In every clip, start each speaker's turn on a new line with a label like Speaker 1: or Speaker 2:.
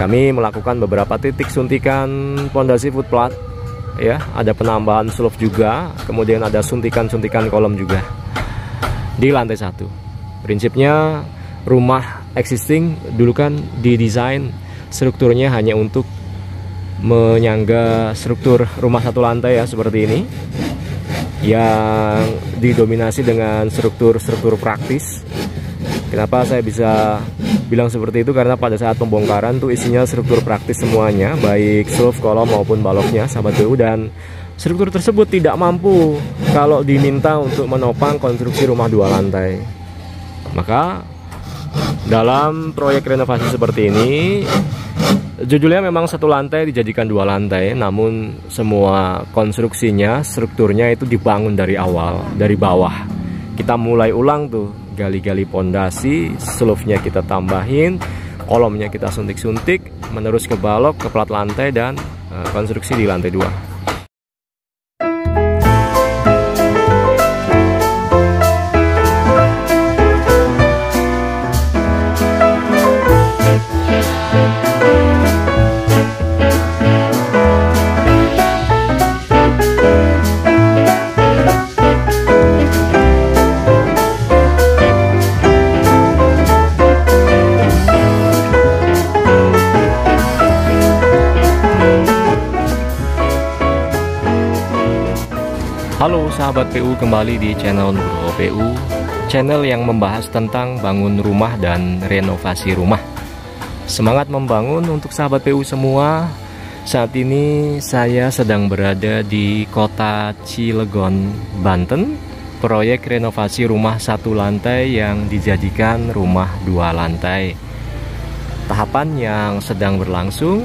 Speaker 1: Kami melakukan beberapa titik suntikan pondasi footplat, ya, ada penambahan slope juga, kemudian ada suntikan-suntikan kolom juga di lantai 1. Prinsipnya rumah existing dulu kan didesain strukturnya hanya untuk menyangga struktur rumah satu lantai ya, seperti ini, yang didominasi dengan struktur praktis. Kenapa saya bisa bilang seperti itu? Karena pada saat pembongkaran tuh isinya struktur praktis semuanya, baik slope, kolom maupun baloknya, sahabat PU, dan struktur tersebut tidak mampu kalau diminta untuk menopang konstruksi rumah 2 lantai. Maka dalam proyek renovasi seperti ini, judulnya memang 1 lantai dijadikan 2 lantai, namun semua konstruksinya, strukturnya itu dibangun dari awal, dari bawah. Kita mulai ulang tuh, gali-gali pondasi, slope-nya kita tambahin, kolomnya kita suntik-suntik, menerus ke balok, ke plat lantai, dan konstruksi di lantai 2. Halo sahabat PU, kembali di channel Nugroho PU, channel yang membahas tentang bangun rumah dan renovasi rumah. Semangat membangun untuk sahabat PU semua. Saat ini saya sedang berada di kota Cilegon, Banten. Proyek renovasi rumah 1 lantai yang dijadikan rumah 2 lantai. Tahapan yang sedang berlangsung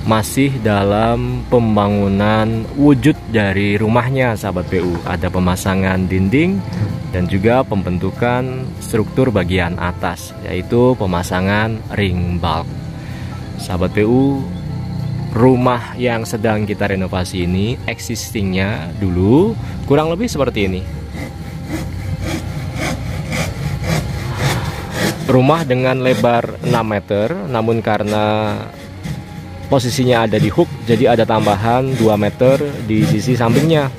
Speaker 1: masih dalam pembangunan wujud dari rumahnya, sahabat PU. Ada pemasangan dinding dan juga pembentukan struktur bagian atas, yaitu pemasangan ring bulb. Sahabat PU, rumah yang sedang kita renovasi ini existingnya dulu kurang lebih seperti ini. Rumah dengan lebar 6 meter, namun karena posisinya ada di hook, jadi ada tambahan 2 meter di sisi sampingnya.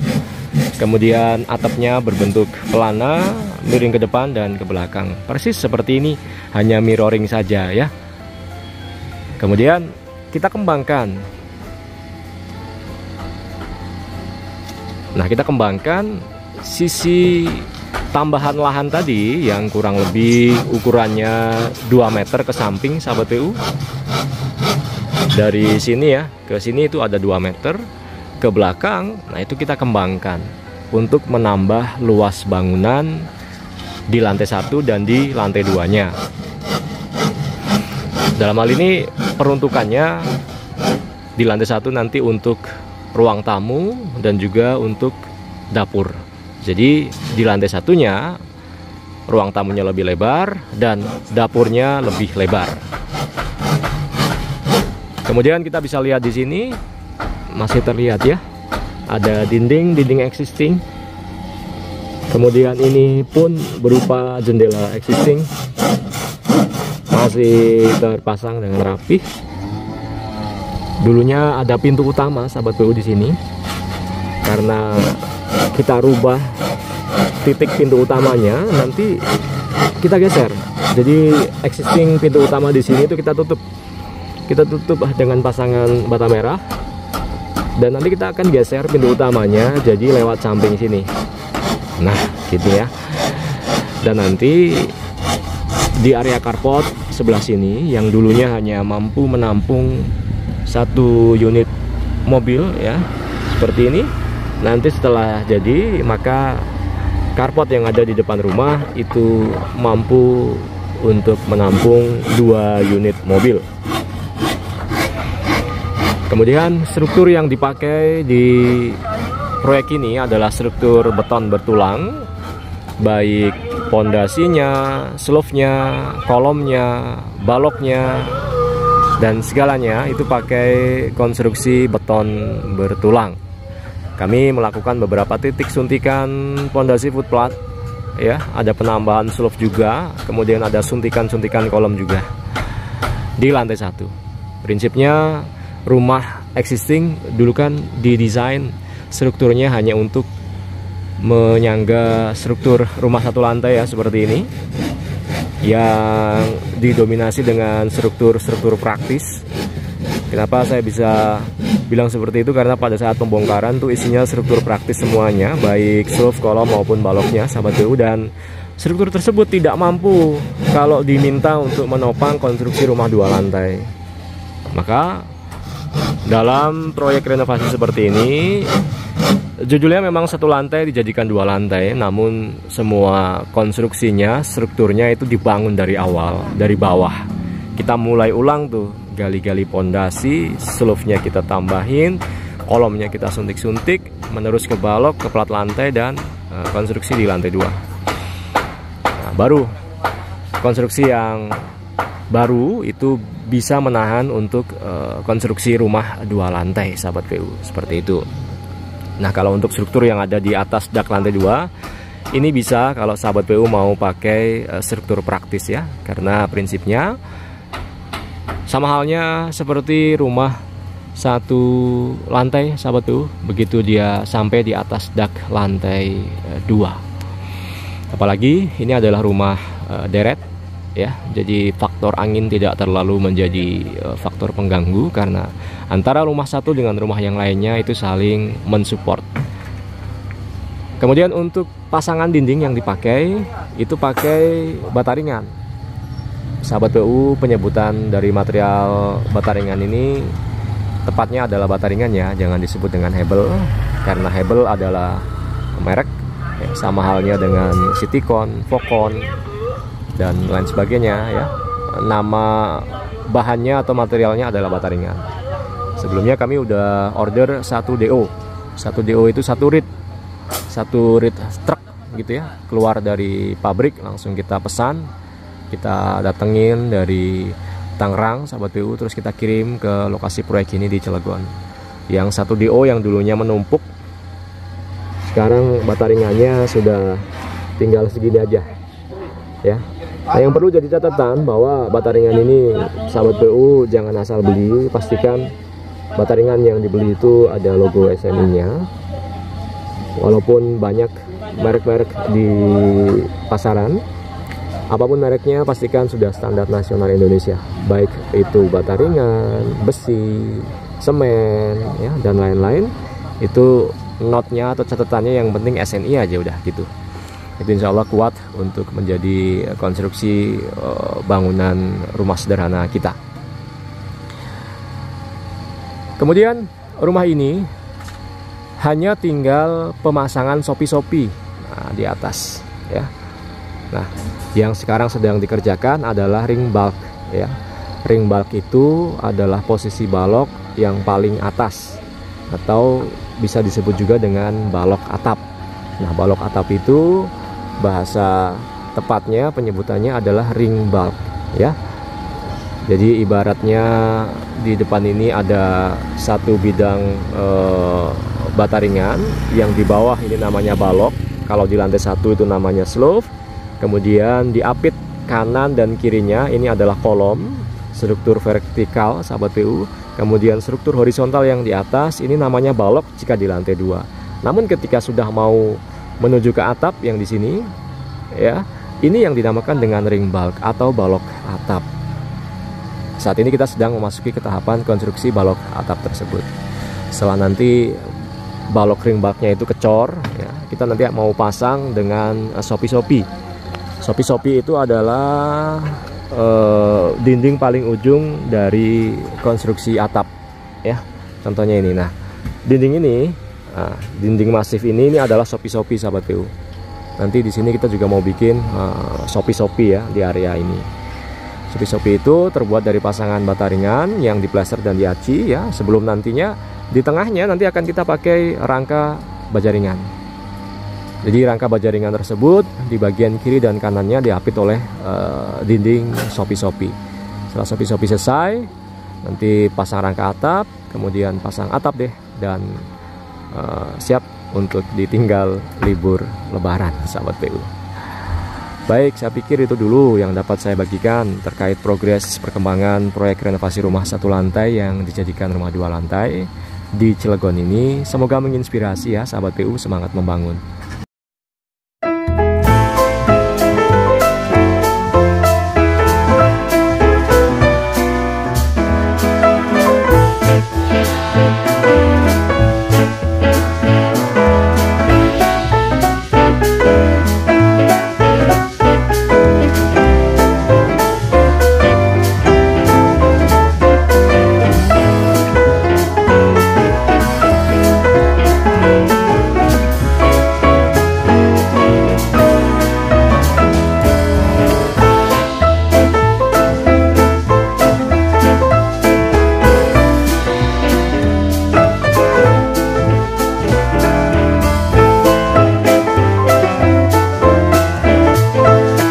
Speaker 1: Kemudian atapnya berbentuk pelana, miring ke depan dan ke belakang. Persis seperti ini, hanya mirroring saja ya. Kemudian kita kembangkan. Nah, kita kembangkan sisi tambahan lahan tadi yang kurang lebih ukurannya 2 meter ke samping, sahabat PU. Dari sini ya, ke sini itu ada 2 meter ke belakang. Nah, itu kita kembangkan untuk menambah luas bangunan di lantai 1 dan di lantai 2-nya. Dalam hal ini peruntukannya di lantai 1 nanti untuk ruang tamu dan juga untuk dapur. Jadi di lantai 1-nya ruang tamunya lebih lebar dan dapurnya lebih lebar. Kemudian kita bisa lihat di sini masih terlihat ya, ada dinding existing. Kemudian ini pun berupa jendela existing, masih terpasang dengan rapi. Dulunya ada pintu utama, sahabat PU, di sini. Karena kita rubah titik pintu utamanya, nanti kita geser. Jadi existing pintu utama di sini itu kita tutup dengan pasangan bata merah, dan nanti kita akan geser pintu utamanya jadi lewat samping sini. Nah, gitu ya. Dan nanti di area carport sebelah sini yang dulunya hanya mampu menampung 1 unit mobil ya, seperti ini. Nanti setelah jadi, maka carport yang ada di depan rumah itu mampu untuk menampung 2 unit mobil. Kemudian struktur yang dipakai di proyek ini adalah struktur beton bertulang, baik pondasinya, slope-nya, kolomnya, baloknya, dan segalanya itu pakai konstruksi beton bertulang. Kami melakukan beberapa titik suntikan pondasi footplat, ya, ada penambahan slope juga, kemudian ada suntikan-suntikan kolom juga di lantai 1. Prinsipnya rumah existing dulu kan didesain strukturnya hanya untuk menyangga struktur rumah satu lantai ya, seperti ini, yang didominasi dengan struktur praktis. Kenapa saya bisa bilang seperti itu? Karena pada saat pembongkaran tuh isinya struktur praktis semuanya, baik roof, kolom maupun baloknya, sahabat PU, dan struktur tersebut tidak mampu kalau diminta untuk menopang konstruksi rumah 2 lantai. Maka dalam proyek renovasi seperti ini, judulnya memang 1 lantai dijadikan 2 lantai, namun semua konstruksinya, strukturnya itu dibangun dari awal, dari bawah. Kita mulai ulang tuh, gali-gali pondasi, slope-nya kita tambahin, kolomnya kita suntik-suntik, menerus ke balok, ke plat lantai, dan konstruksi di lantai 2. Nah, baru konstruksi yang baru itu bisa menahan untuk konstruksi rumah 2 lantai, sahabat PU, seperti itu. Nah, kalau untuk struktur yang ada di atas dak lantai 2, ini bisa kalau sahabat PU mau pakai struktur praktis ya, karena prinsipnya sama halnya seperti rumah 1 lantai, sahabat PU, begitu dia sampai di atas dak lantai 2. Apalagi ini adalah rumah deret ya, jadi faktor angin tidak terlalu menjadi faktor pengganggu, karena antara rumah satu dengan rumah yang lainnya itu saling mensupport. Kemudian untuk pasangan dinding yang dipakai itu pakai bata ringan, sahabat PU. Penyebutan dari material bata ringan ini tepatnya adalah bata ringan ya, jangan disebut dengan hebel, karena hebel adalah merek ya, sama halnya dengan Citycon, Vocon, dan lain sebagainya ya. Nama bahannya atau materialnya adalah bata ringan. Sebelumnya kami udah order 1 DO. 1 DO itu 1 rit truk gitu ya, keluar dari pabrik langsung kita pesan, kita datengin dari Tangerang, sahabat PU, terus kita kirim ke lokasi proyek ini di Cilegon. Yang 1 DO yang dulunya menumpuk, sekarang bata ringannya sudah tinggal segini aja ya. Nah, yang perlu jadi catatan bahwa bata ringan ini, sahabat PU, jangan asal beli. Pastikan bata ringan yang dibeli itu ada logo SNI-nya. Walaupun banyak merek-merek di pasaran, apapun mereknya pastikan sudah standar nasional Indonesia. Baik itu bata ringan, besi, semen ya, dan lain-lain. Itu notnya atau catatannya yang penting SNI aja udah gitu. Itu insya Allah kuat untuk menjadi konstruksi bangunan rumah sederhana kita. Kemudian rumah ini hanya tinggal pemasangan sopi-sopi di atas ya. Nah, yang sekarang sedang dikerjakan adalah ring bulk ya. Ring bulk itu adalah posisi balok yang paling atas, atau bisa disebut juga dengan balok atap. Nah, balok atap itu bahasa tepatnya penyebutannya adalah ring bulk ya. Jadi ibaratnya di depan ini ada 1 bidang bata ringan, yang di bawah ini namanya balok, kalau di lantai 1 itu namanya slope. Kemudian diapit kanan dan kirinya ini adalah kolom, struktur vertikal, sahabat PU. Kemudian struktur horizontal yang di atas ini namanya balok jika di lantai 2. Namun ketika sudah mau menuju ke atap yang di sini ya, ini yang dinamakan dengan ring bulk atau balok atap. Saat ini kita sedang memasuki ke tahapan konstruksi balok atap tersebut. Setelah nanti balok ring bulknya itu kecor ya, kita nanti mau pasang dengan sopi-sopi. Sopi-sopi itu adalah dinding paling ujung dari konstruksi atap ya. Contohnya ini. Nah, dinding ini, dinding masif ini adalah sopi-sopi, sahabat PU. Nanti di sini kita juga mau bikin sopi-sopi ya di area ini. Sopi-sopi itu terbuat dari pasangan bata ringan yang diplaster dan diaci ya. Sebelum nantinya di tengahnya nanti akan kita pakai rangka baja ringan. Jadi rangka baja ringan tersebut di bagian kiri dan kanannya diapit oleh dinding sopi-sopi. Setelah sopi-sopi selesai, nanti pasang rangka atap, kemudian pasang atap deh, dan siap untuk ditinggal libur lebaran, sahabat PU. Baik, saya pikir itu dulu yang dapat saya bagikan terkait progres perkembangan proyek renovasi rumah 1 lantai yang dijadikan rumah 2 lantai di Cilegon ini. Semoga menginspirasi ya sahabat PU, semangat membangun.